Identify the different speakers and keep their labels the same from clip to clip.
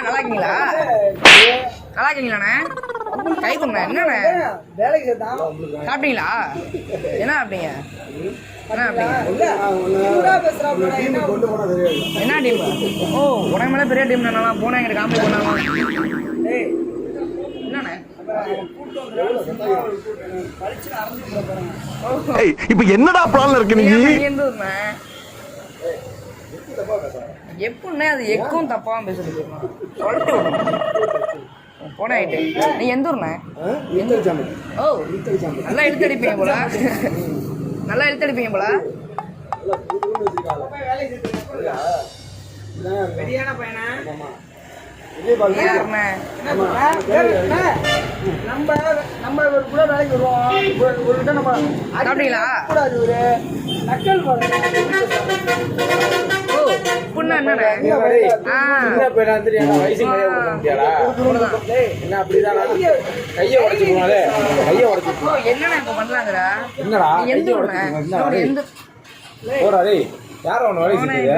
Speaker 1: நல்லா இருக்கீங்களா? நல்லா இருக்கீங்களாண்ணே? கை கொடுண்ணே. என்னண்ணே சாப்பிட்டீங்களா? என்ன சாப்பிட்டீங்க? என்ன டீம்? ஓ, உடம்பு மேலே பெரிய டீம் தானே. போனா எங்கிட்ட காமெடி பண்ணாலும் என்னண்ணே
Speaker 2: இப்ப என்னடா பிளான்ல இருக்கு நீ?
Speaker 1: எப்படின்னே அது எக்கும் தப்பாவும் பேசுறது போன ஆயிட்டு. நீ எந்த ஊர்ண்ணே? ஓ, நல்லா இழுத்து அடிப்பீங்க போல. நல்லா இழுத்து அடிப்பீங்க போல. பெரியான பையனா?
Speaker 3: நம்ம கூட வேலைக்கு வருவோம்.
Speaker 1: அப்படிங்களா? புண்ணா என்னண்ணே? என்னண்ணே இப்ப பண்றாங்கடா? எந்த ஊர்ண்ணே? எந்த
Speaker 4: யார ஒண்ணு வேலை செய்யுது?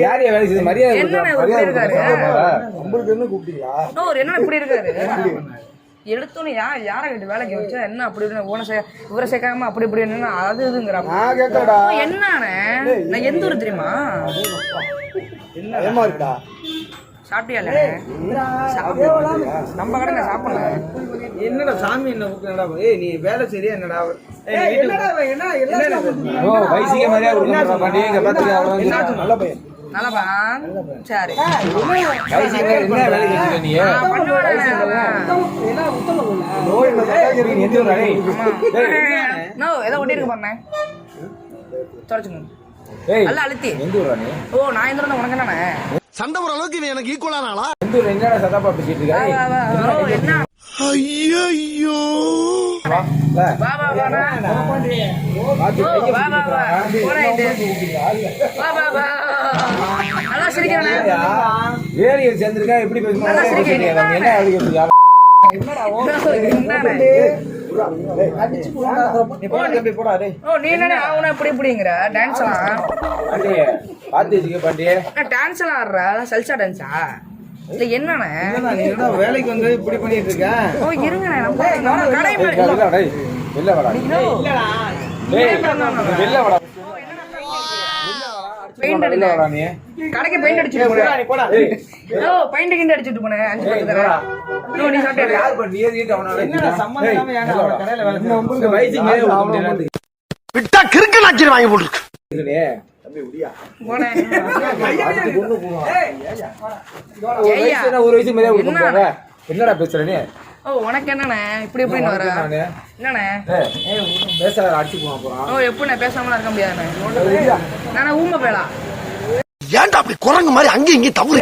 Speaker 4: யாரைய வேலை செய்யுது? மரியாதை உங்களுக்கு என்ன கூப்பிட்டீங்களா?
Speaker 1: என்ன இப்படி இருக்காரு? எடுத்தோன்னு யாரை கேட்டு வேலைக்கு வச்சா என்ன அப்படி இவரை சேர்க்காம அப்படி இப்படி அது இதுங்கிற என்னண்ணே? நான் எந்த ஊர் தெரியுமா? சாப்பிட்டியா? நம்ம கடை சாப்பிடல.
Speaker 4: என்னடா சாமி என்ன கூப்பிட்டா? நீ வேலை சரியா? என்னடா வயசுக்கே மரியாதை நல்ல பையன்.
Speaker 1: நல்லப்பா. சரி,
Speaker 4: என்ன வேலைக்கு வச்சுக்க நீ?
Speaker 1: ஏதோ ஒட்டி இருக்கு பாருண்ணே. தொடச்சுங்க. நல்லா அழுத்தி. ஓ, நான் எந்த உனக்கு என்னண்ணே?
Speaker 2: சண்டை போற அளவுக்கு இவன் எனக்கு ஈக்குவலான ஆளா?
Speaker 4: என்னடா சதாப்பா பேசிட்டு இருக்க?
Speaker 1: என்ன?
Speaker 2: ஐயோ,
Speaker 1: நல்லா சிரிக்கிறேன்.
Speaker 4: வேலையை சேர்ந்திருக்கா? எப்படி வேலைக்கு வந்து இப்படி பண்ணிட்டு இருக்க?
Speaker 1: கடைக்கு பெயிண்ட் அடிச்சுட்டு போனேன். 5
Speaker 2: விட்டா கிறுக்கு நாச்சி வாங்கி போட்டுருக்கு.
Speaker 4: ஒரு வயசு என்னடா பேசுற நீ?
Speaker 1: உனக்கு என்னண்ணே இப்படி எப்படின்னு வர? என்னண்ணே
Speaker 4: பேச அடிச்சு போறான்?
Speaker 1: ஓ, எப்படி பேசாமலாம் இருக்க முடியாதுண்ணே. நானே ஊமை பேலா.
Speaker 2: ஏன்டா அப்படி குரங்கு மாதிரி அங்கேயும் இங்கேயும் தவறு?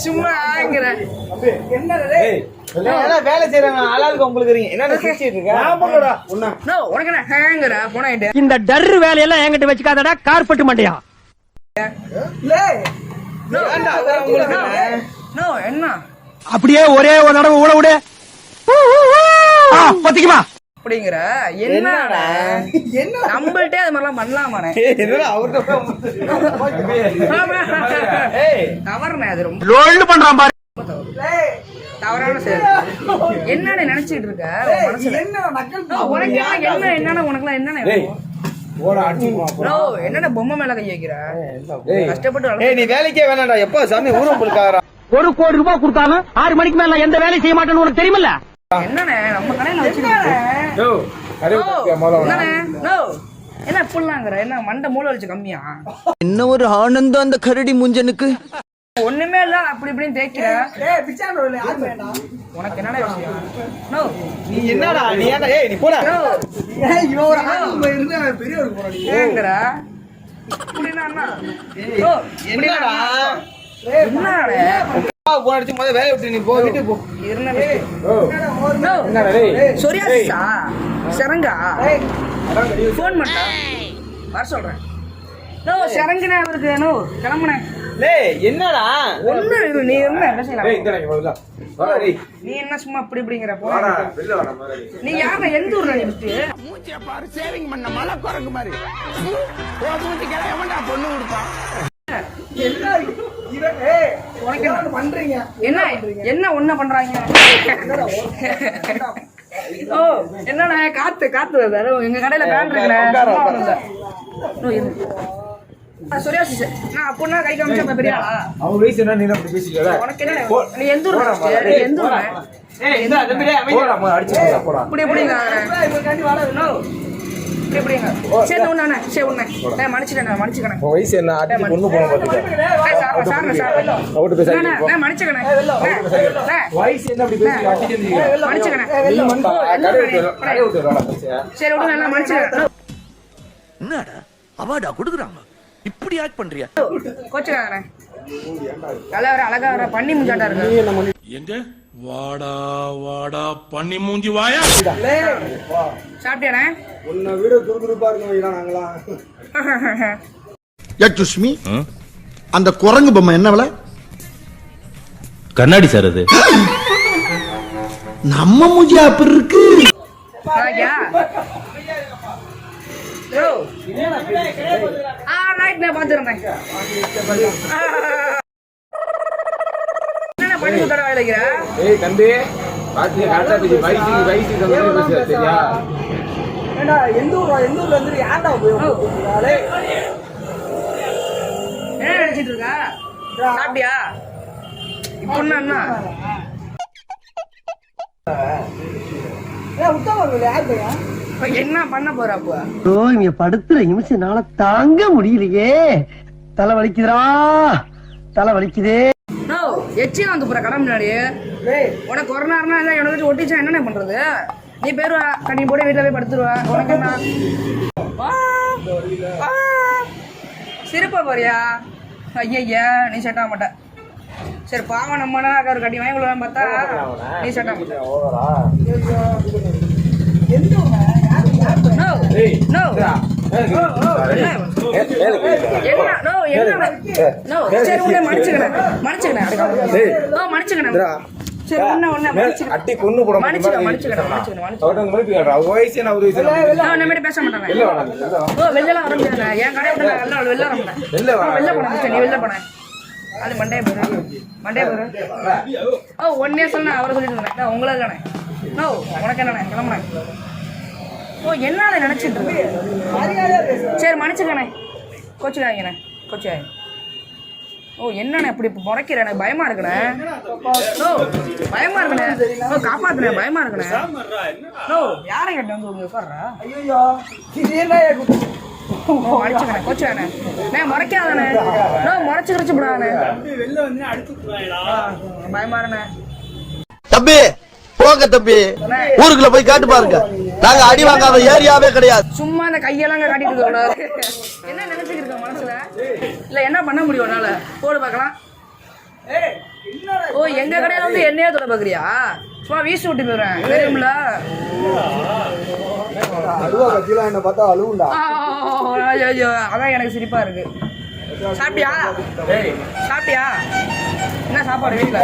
Speaker 1: சும்மா
Speaker 4: வேலை செய்யறாங்க ஆளாளுக்கு உங்களுக்கு
Speaker 3: இந்த டர்ரு வேலையெல்லாம் என்கிட்ட வச்சுக்காதடா கார்பெட் மண்டையா.
Speaker 1: என்ன
Speaker 3: அப்படியே ஒரே ஒரு தடவை ஊட விடு பத்திக்குமா
Speaker 1: அப்படிங்கிற? என்னடா நம்மள்ட்டே அது மாதிரிலாம் பண்ணலாமாண்ணே? தவறுண்ணே, அது ரொம்ப
Speaker 3: லோல்னு பண்றான் பாரு.
Speaker 1: தவறான செயல். என்னன்னு நினைச்சிட்டு இருக்க மனசுல? உனக்கு என்ன என்னன்னா உனக்குலாம் என்னன்னு என்னென்ன பொம்மை மேல கை வைக்கிற? கஷ்டப்பட்டு
Speaker 4: நீ வேலைக்கே வேணாடா. எப்ப சாமி ஊரம் கொடுக்காரா?
Speaker 3: 1 கோடி ரூபாய் கொடுத்தாலும் 6 மணிக்கு மேல எந்த வேலையும் செய்ய மாட்டேன்னு உனக்கு தெரியுமில்ல?
Speaker 1: என்னண்ணே நம்ம கடையில வச்சுருக்கேன். என்ன இப்படிலாங்கிற? என்ன மண்டை மூளை வச்சு கம்மியா?
Speaker 5: என்ன ஒரு ஆனந்தம் அந்த கரடி முஞ்சனுக்கு.
Speaker 1: ஒண்ணுமே இல்ல அப்படி இப்படின்னு தேய்க்கிற. உனக்கு என்னடா விஷயம்?
Speaker 4: நீ என்னடா? நீ ஏன்டா? நீ போடா.
Speaker 1: ஏங்கிற அப்படின்னா என்னடா?
Speaker 4: வேலையை விட்டு நீ போ, வீட்டுக்கு போ.
Speaker 1: சொரியாசிஸா? சரங்கா? போன் பண்ணா வர சொல்றேன். சிறங்குனே அவருக்கு கிளம்புனேன்.
Speaker 4: டேய் என்னடா
Speaker 1: ஒண்ணு இது நீ இருந்தா என்ன செய்யலாம்?
Speaker 4: டேய் இங்க வரல வாடா டேய்
Speaker 1: நீ என்ன சும்மா அப்படி இப்படிங்கிற போ.
Speaker 4: வாடா வெளில வாடா முதல்ல
Speaker 1: நீ யார எந்த ஊர்ல நீ விட்டு?
Speaker 2: மூஞ்சிய பாரு சேவிங் பண்ண மலை குரங்கு மாதிரி மூஞ்சி கிளை எவன்டா பொண்ணு கொடுப்பான்
Speaker 4: என்ன இவ ஏய்
Speaker 1: உனக்கு
Speaker 4: என்ன பண்றீங்க
Speaker 1: என்ன என்ன ஒண்ணு பண்றாங்க? ஓ என்னடா காத்து காத்து வருது. எங்க கடையில பேண்ட் இருக்குல்ல. சுரேஷ் நான் அப்பனா கை காமிச்சா பெரிய ஆளா?
Speaker 4: அவன் வயசு என்ன நீ அப்படி பேசிக்கல
Speaker 1: உனக்கு என்ன நீ எந்த ஊர்ல நீ எந்த ஊர்ல?
Speaker 4: ஏய் இந்த தம்பி அமைதி போடா அடிச்சு போடா
Speaker 1: இப்படி எப்படிங்க இவர்காண்டி வாடா நோ இப்படி எப்படிங்க சரி ஒண்ணே சரி ஒண்ணே நான் மன்னிச்சுக்கறேன்
Speaker 4: உன் வயசு என்ன ஆட்டி பொண்ணு போன பாத்துக்க
Speaker 1: ஏய் சார்
Speaker 4: அவுட் பேச
Speaker 1: நான் மன்னிச்சுக்கறேன்
Speaker 4: வயசு என்ன அப்படி பேசி ஆட்டிட்டு இருக்கீங்க
Speaker 1: மன்னிச்சுக்கறேன்
Speaker 4: நீ மண்ணா கடை விட்டு வாடா பேச
Speaker 1: சரி விடு நான் மன்னிச்சுக்கறேன்
Speaker 2: என்னடா அவார்டா கொடுக்குறாங்க இப்படி ஆக்ட் பண்றியா
Speaker 1: கோச்சுக்காரே நல்லா வர அழகா வர பண்ணி முஞ்சாட்டா இருக்கு
Speaker 6: எங்க வாடா வாடா பண்ணி மூஞ்சி வாயா
Speaker 1: சாப்பிட்டியானே
Speaker 4: உன்னை வீடியோ துருதுருப்பா இருக்கீங்களா நாங்களா
Speaker 2: எக்ஸ்கியூஸ் மீ அந்த குரங்கு பொம்மை என்ன விலை?
Speaker 7: கண்ணாடி சார் அது
Speaker 2: நம்ம மூஞ்சி அப்படி இருக்கு
Speaker 1: ராஜா ப்ரோ ரைட் நான் பாத்துறேன் என்ன பண்ணி சுத்தற வேலை வைக்கிற?
Speaker 4: ஏய் தம்பி பாத்து காட்டா பேசி வயசு சம்பந்தம் பேச சரியா ஏண்டா எந்த ஊர்ல இருந்து யாரடா போய்
Speaker 1: என்ன நினைச்சிட்டு இருக்க? சாப்பிட்டியா? இப்போ என்ன என்ன பண்ண போற அப்ப?
Speaker 3: இங்க படுத்துற நிமிஷம்னால தாங்க முடியலையே. தலை வலிக்குதுடா, தலை வலிக்குதே.
Speaker 1: நோ எச்சியா வந்து போற கடை முன்னாடி உனக்கு ஒரு நேரம்னா இல்லை எனக்கு ஒட்டிச்சா என்னென்ன பண்றது? நீ போயிருவா கண்ணி போட்டு வீட்டில் போய் படுத்துருவா. உனக்கு என்ன சிரிப்பா போறியா? ஐயா நீ செட் ஆக மாட்ட. சரி பாவம் நம்மனா ஒரு கட்டி வாங்கி விடலாம் பார்த்தா நீ செட் ஆக மாட்ட. நோ நோ
Speaker 4: அட்டி பொண்ணு போட வயசு என்ன ஒரு
Speaker 1: பேச மாட்டேன். வெளில வர முடியாது. என் கடை வெளில வர மாட்டேன். வெளில போனேன் நீ வெளில போனேன். அது மண்டே போரு ஓ 1 year சொன்ன அவரை சொல்லிட்டு இருந்தேன் உங்களை தானே. நோ உனக்கு என்னண்ணே கிளம்புனேன். ஓ என்னால நினைச்சிட்டு இருக்கேன். சரி மன்னிச்சுக்கண்ணே கோச்சுக்காங்கண்ணே கோச்சுக்காங்க. ஓ என்னண்ணே இப்படி முறைக்கிற எனக்கு பயமா இருக்குண்ணே. நோ பயமா இருக்குண்ணே. ஓ காப்பாத்துனே பயமா இருக்குண்ணே. நோ யாரை கேட்டு வந்து உங்க உட்கார்றா?
Speaker 4: ஐயோ
Speaker 1: மன்னிச்சுக்கண்ணே கோச்சுக்காண்ணே. நான் முறைக்காதானே. நோ முறைச்சு கிடச்சு விடாண்ணே. பயமா இருண்ணே.
Speaker 2: தம்பி போங்க தம்பி ஊருக்குள்ள போய் காட்டு பாருங்க நாங்க அடி வாங்காத ஏரியாவே கிடையாது.
Speaker 1: சும்மா அந்த கையெல்லாம் காட்டிட்டு இருக்க என்ன நினைச்சுக்கிட்டு இருக்க மனசுல? இல்ல என்ன பண்ண முடியும் உன்னால? போடு பார்க்கலாம். ஓ எங்க கடையில வந்து என்னையே தொட பாக்குறியா? சும்மா வீசி விட்டு போயிடுறேன் தெரியும்ல.
Speaker 4: என்ன பார்த்தா அழுவுண்டா.
Speaker 1: ஐயோ அதான் எனக்கு சிரிப்பா இருக்கு. சாப்பிட்டியா? சாப்பிட்டியா? என்ன சாப்பாடு வீட்டுல?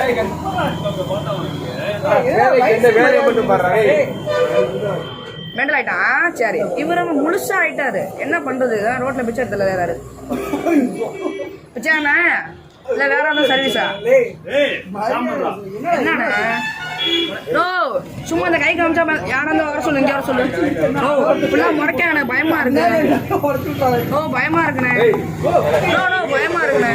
Speaker 1: மெண்டல் ஆயிட்டான். சரி இவரு முழுசா ஆயிட்டாரு. என்ன பண்றது? ரோட்ல பிச்சை எடுத்துல வேறாரு பிச்சாண்ணா இல்ல வேற ஏதாவது சர்வீஸா? என்னண்ணா நோ சும்மா அந்த கை காமிச்சா யாராவது வர சொல்லு இங்க வர சொல்லு. ஓ இப்படிலாம் முறைக்க எனக்கு பயமா இருக்கு. ஓ பயமா இருக்குண்ணே. நோ நோ பயமா இருக்குண்ணே.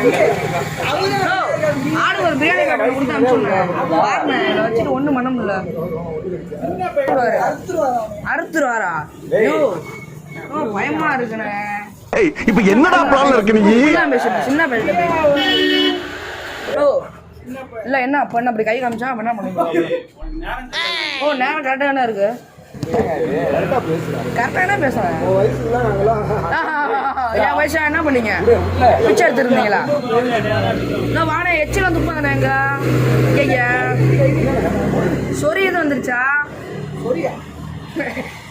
Speaker 1: ஆடு ஒரு பிரியாணி காட்ட கொடுத்து அனுப்பிச்சுடுறேன். பாருண்ணே வச்சுட்டு ஒண்ணும் பண்ண முடியல. அறுத்துருவாரா? ஐயோ ஓ பயமா இருக்குண்ணே.
Speaker 2: இப்ப என்னடா ப்ராப்ளம் இருக்கு? நீ
Speaker 1: சின்ன பேச ஓ இல்ல என்ன பண்ண அப்படி கை காமிச்சா என்ன பண்ணுங்க? ஓ நேரம் கரெக்டா என்ன இருக்கு? கரெக்டா என்ன பேசுறேன்? என் வயசா என்ன பண்ணீங்க? பிச்சை எடுத்துருந்தீங்களா? நான் வாடகை எச்சிலாம் துப்பாங்க எங்க ஐயா சொறி எது வந்துருச்சா?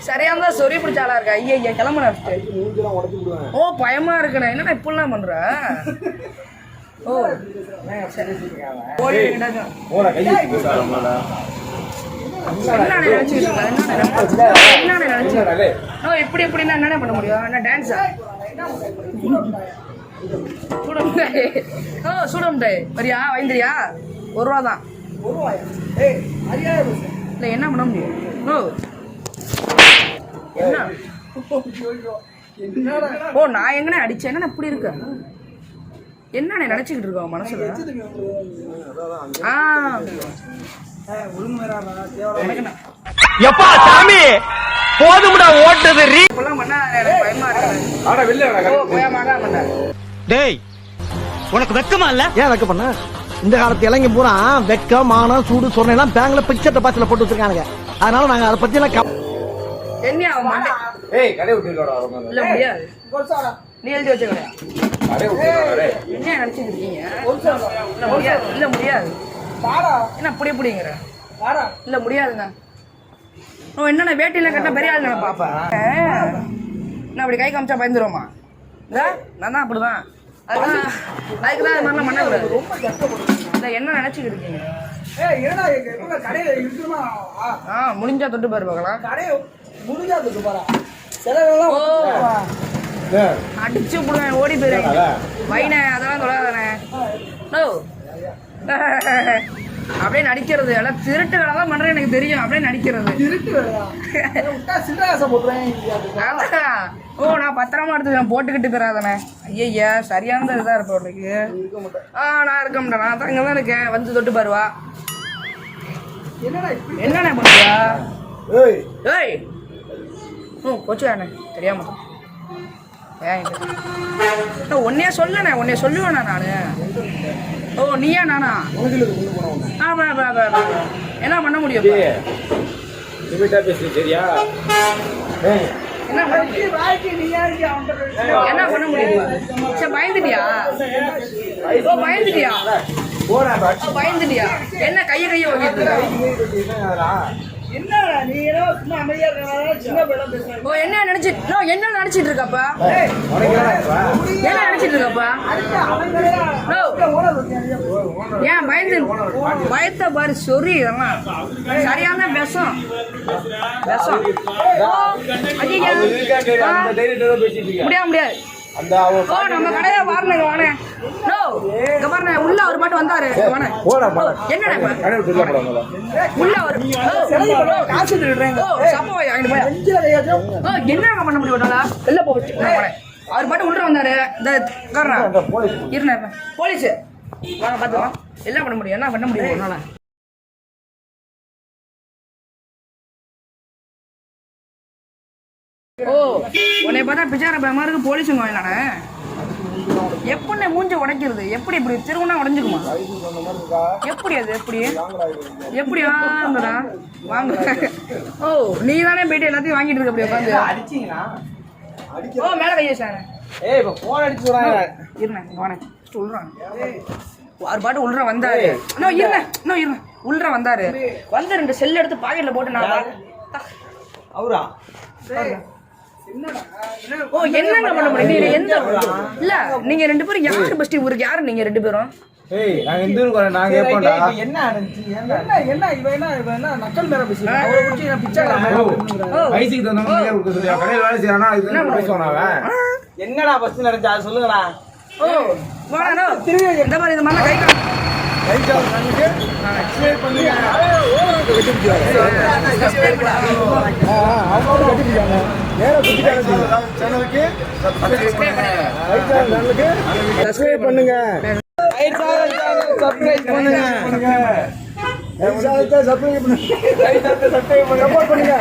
Speaker 1: சரியா இருந்தா சொறி பிடிச்சாலா இருக்கா? ஐயா கிளம்புன. ஓ பயமா இருக்குண்ணே. என்னடா இப்படிலாம் பண்ற? ஓ சரி ஓடி எங்கிட்டாச்சும்
Speaker 4: போன கையை பேசுறாரு நம்மள
Speaker 1: என்ன நினைச்சிட்டு இருக்க என்ன நினைச்சிட்டு ஓ இப்படி எப்படின்னா என்ன பண்ண முடியும் என்ன டான்ஸா சூடமுட்டாய் ஓ சூடமுட்டாய் வரியா வாங்கிறியா ₹1 தான் இல்லை என்ன பண்ண முடியும் ஓ என்ன ஓ நான் எங்கனே அடிச்சேன் என்ன இப்படி இருக்க என்ன நினைச்சுக்கிட்டு இருக்கோம் மனசுல
Speaker 3: எப்பா சாமி போதும்டா ஓட்டது
Speaker 1: இப்பெல்லாம் பண்ணா எனக்கு பயமா இருக்கு
Speaker 4: ஆனா வெளில
Speaker 1: ஓ பயமாக பண்ண
Speaker 3: டேய் உனக்கு வெக்கமா இல்ல
Speaker 2: ஏன் வைக்க பண்ண இந்த காலத்து இளைஞ பூரா வெக்கம் மானம் சூடு சொன்னெல்லாம் பேங்க்ல பிக்சர் டெபாசிட்ல போட்டு வச்சிருக்கானுங்க அதனால நாங்க அதை பத்தி எல்லாம்
Speaker 1: என்ன அவன் மண்டை
Speaker 4: ஏய் கடை விட்டுடா அவங்க
Speaker 1: இல்ல முடியாது நீ எழுதி வச்ச கடையா
Speaker 4: கடை விட்டுடா
Speaker 1: என்ன நினைச்சிட்டு இருக்கீங்க இல்ல முடியாது இல்ல முடியாது என்ன அப்படி எப்படிங்கிற இல்ல முடியாதுங்க ஓ என்னண்ணா வேட்டியில கட்டினா பெரிய ஆள் நான் பாப்பேன் நான் அப்படி கை காமிச்சா பயந்துருவோமா நான் தான் அப்படிதான் அதுக்குதான் அது மாதிரிலாம் பண்ணக்கூடாது இல்லை என்ன நினைச்சுக்கிட்டு இருக்கீங்க முடிஞ்சா தொட்டு பாரு பார்க்கலாம் ஓ அடிச்சு விடுவேன் ஓடி போயிருவேன் வைனே அதெல்லாம் தொடாதானே ஓ அப்படியே நடிக்கிறது எல்லாம் திருட்டு வேலை தான் பண்றேன் எனக்கு தெரியும் அப்படியே நடிக்கிறது அதான். ஓ நான் பத்திரமா எடுத்து போட்டுக்கிட்டு போறாதானே ஐயா சரியான இதா இருப்பேன் உனக்கு நான் இருக்க மாட்டேன் நான் தான் இங்கதான் இருக்கேன் வந்து தொட்டு பாருவா என்னண்ணே பண்ணுவியா ஏய் கொச்சு வேணே தெரியாம உன்னைய சொல்லணே உன்னைய சொல்லுவேண்ணா நானு ஓ நீயா நானா என்ன பண்ண முடியும்
Speaker 4: சரியா
Speaker 1: என்ன பண்ண முடியும் சரி பயந்துட்டியா ஓ பயந்துட்டியா பயந்துட்டியா என்ன கைய வாங்கிட்டு ஓ என்ன நினைச்சிட்டு இருக்கப்பா என்ன நினைச்சிட்டு இருக்கப்பா ஏன் பயத்தை பாரு சொறி இதெல்லாம் சரியான விஷம் முடியாது ஓ நம்ம கடையில வாருங்க வானே நோ இங்க பாருங்க உள்ள ஒரு பாட்டு வந்தாரு வானே என்னடா உள்ள ஒரு காசு திருடுறேன் ஓ சப்போ வாங்கிட்டு போய் ஓ என்னங்க பண்ண முடியும்டா வெளில போ வானே அவர் பாட்டு உள்ள வந்தாரு இந்த காரணா இருனே போலீஸ் வாங்க பாத்துக்கலாம் என்ன பண்ண முடியும் என்ன பண்ண முடியும் உன்னால ஓ உன்னை பார்த்தா பிச்சார பயமா இருக்கு போலீஸுங்க வாங்கலானே எப்படி மூஞ்சி உடைக்கிறது எப்படி இப்படி திருவுனா உடைஞ்சுக்குமா எப்படி அது எப்படி வாங்கடா வாங்க ஓ நீ தானே போயிட்டு எல்லாத்தையும் வாங்கிட்டு இருக்க அப்படி உட்காந்து ஓ மேல கைய சார் இருந்தேன் வானே சொல்றான் ஒரு பாட்டு உள்ள வந்தாரு இன்னும் உள்ள வந்தாரு வந்து 2 செல் எடுத்து பாக்கெட்ல போட்டு நான் அவரா ஓ என்னங்க பண்ண முடியும் நீங்க எந்த இல்ல நீங்க 2 பேரும் யாரு பஸ்ட் ஊருக்கு யாரு நீங்க 2 பேரும்
Speaker 4: ஏய் நாங்க இந்த ஊருக்கு நாங்க ஏப்போடா
Speaker 7: என்ன என்ன நக்கல் மேல பேசுறீங்க அவரை குச்சி நான் பிச்சை
Speaker 4: பைசிக்கு தந்தவங்க கொடுக்க சொல்லியா கடையில வேலை செய்யறானா இது பேசுவானா அவன்
Speaker 7: என்னடா பஸ் நடந்துச்சு அது சொல்லுங்கடா
Speaker 1: ஓ வாடா இந்த மாதிரி இந்த மாதிரி கை
Speaker 7: சப்ஸ்கிரைப் பண்ணுங்க சேனலுக்கு சப்ஸ்கிரைப் பண்ணுங்க சப்ஸ்கிரைப் பண்ணுங்க சப்போர்ட் பண்ணுங்க